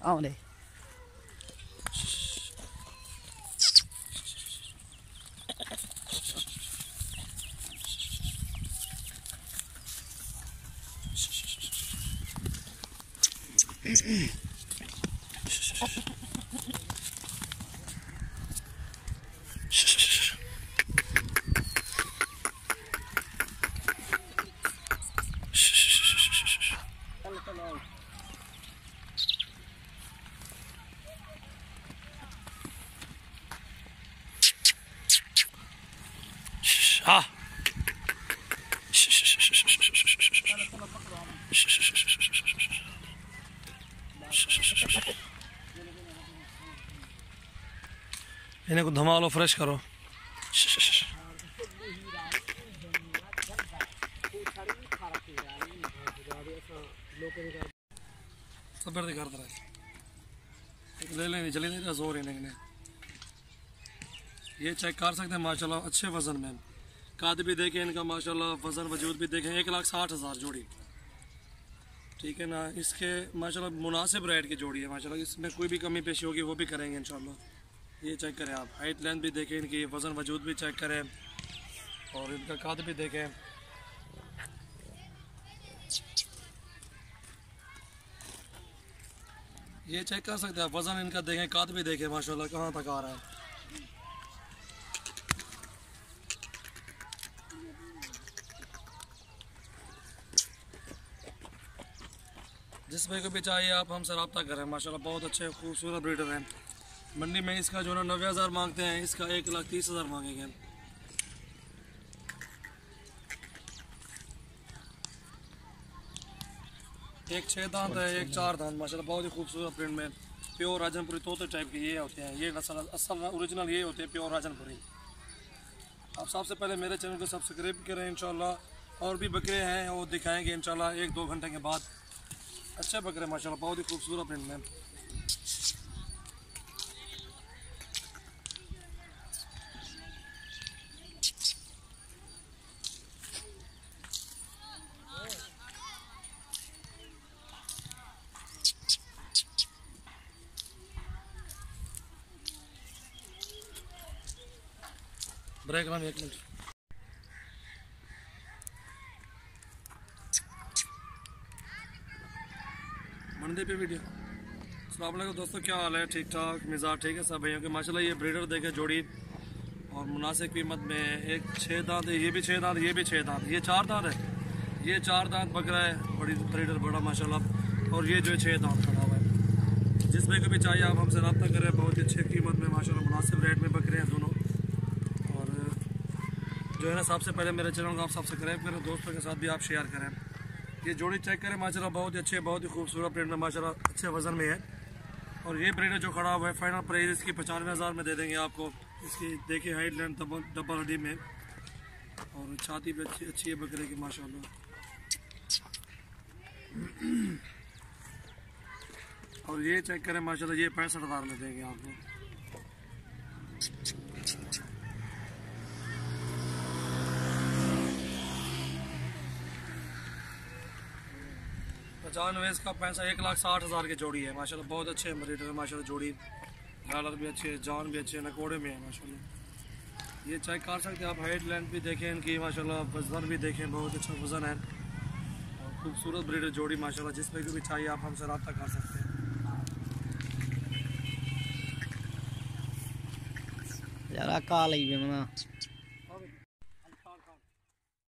आओ दे हाँ इन्हें को धमा लो फ्रेश करो सब कर रहा है ले लेनी चली नहीं जोर इन्हें ये चेक कर सकते हैं माशाल्लाह अच्छे वजन में काद भी देखें इनका माशाल्लाह वजन वजूद भी देखें 1,60,000 जोड़ी ठीक है ना। इसके माशाल्लाह मुनासिब रेट की जोड़ी है माशाल्लाह इसमें कोई भी कमी पेशी होगी वो भी करेंगे इंशाल्लाह। ये चेक करें आप हाइट लेंथ भी देखें इनकी वजन वजूद भी चेक करें और इनका काद भी देखें। ये चेक कर सकते हैं आप वजन इनका देखें काद भी देखें माशाल्लाह कहाँ तक आ रहा है। जिस भाई को भी चाहिए आप हमसे रब्ता करें माशाल्लाह बहुत अच्छे खूबसूरत ब्रीडर हैं। मंडी में इसका जो ना 90,000 मांगते हैं इसका 1,30,000 मांगेंगे। एक 6 दांत है एक 4 दांत माशाल्लाह बहुत ही खूबसूरत प्रिंट में प्योर राजनपुरी तोते टाइप के ये होते हैं। ये नस्ल असल ओरिजिनल ये होते हैं प्योर राजनपुरी। आप सबसे पहले मेरे चैनल को सब्सक्राइब करें इंशाल्लाह। और भी बकरे हैं वो दिखाएंगे इंशाल्लाह 1-2 घंटे के बाद। अच्छे बकरे माशाल्लाह बहुत ही खूबसूरत प्रिंट में। ब्रेक नाम 1 मिनट मंडी पे वीडियो। अस्सलाम वालेकुम दोस्तों क्या हाल है ठीक ठाक मिजाज ठीक है सब भैया के माशाल्लाह। ये ब्रीडर देखे जोड़ी और मुनासिब कीमत में एक 6 दांत है ये भी 6 दांत ये भी 6 दांत ये 4 दांत है ये 4 दांत बकरा है बड़ी ब्रीडर बड़ा माशाल्लाह। और ये जो है 6 दांत खड़ा हुआ है। जिस भाई को भी चाहिए आप हमसे रब्ता करें बहुत ही अच्छी कीमत में माशाल्लाह मुनासिब रेट में बकरे हैं दोनों। और जो है ना सबसे पहले मेरे चैनल को आप सब्सक्राइब करें दोस्तों के साथ भी आप शेयर करें। ये जोड़ी चेक करें माशाल्लाह बहुत ही अच्छे बहुत ही खूबसूरत प्रिंट में माशाल्लाह अच्छे वजन में है। और ये ब्रीडर जो खड़ा हुआ है फाइनल प्राइस इसकी 95,000 में दे देंगे आपको। इसकी देखिए हाइट लेंथ डबल हड्डी में और छाती भी अच्छी है बकरे की माशाल्लाह। और ये चेक करें माशाल्लाह ये 65,000 में देंगे आपको। 95 इसका पैसा 1,60,000 की जोड़ी है माशाल्लाह बहुत अच्छे ब्रीडर है माशाल्लाह। जोड़ी कलर भी अच्छे है जान भी अच्छे नकोड़े में है माशाल्लाह। ये चेक कर सकते हैं आप हाइट लेंथ भी देखें इनकी माशाल्लाह वजन भी देखें बहुत अच्छा वजन है और खूबसूरत ब्रीडर जोड़ी माशाल्लाह। जिस पे भी चाहिए आप हमसे रब्ता कर सकते हैं। यार काल ही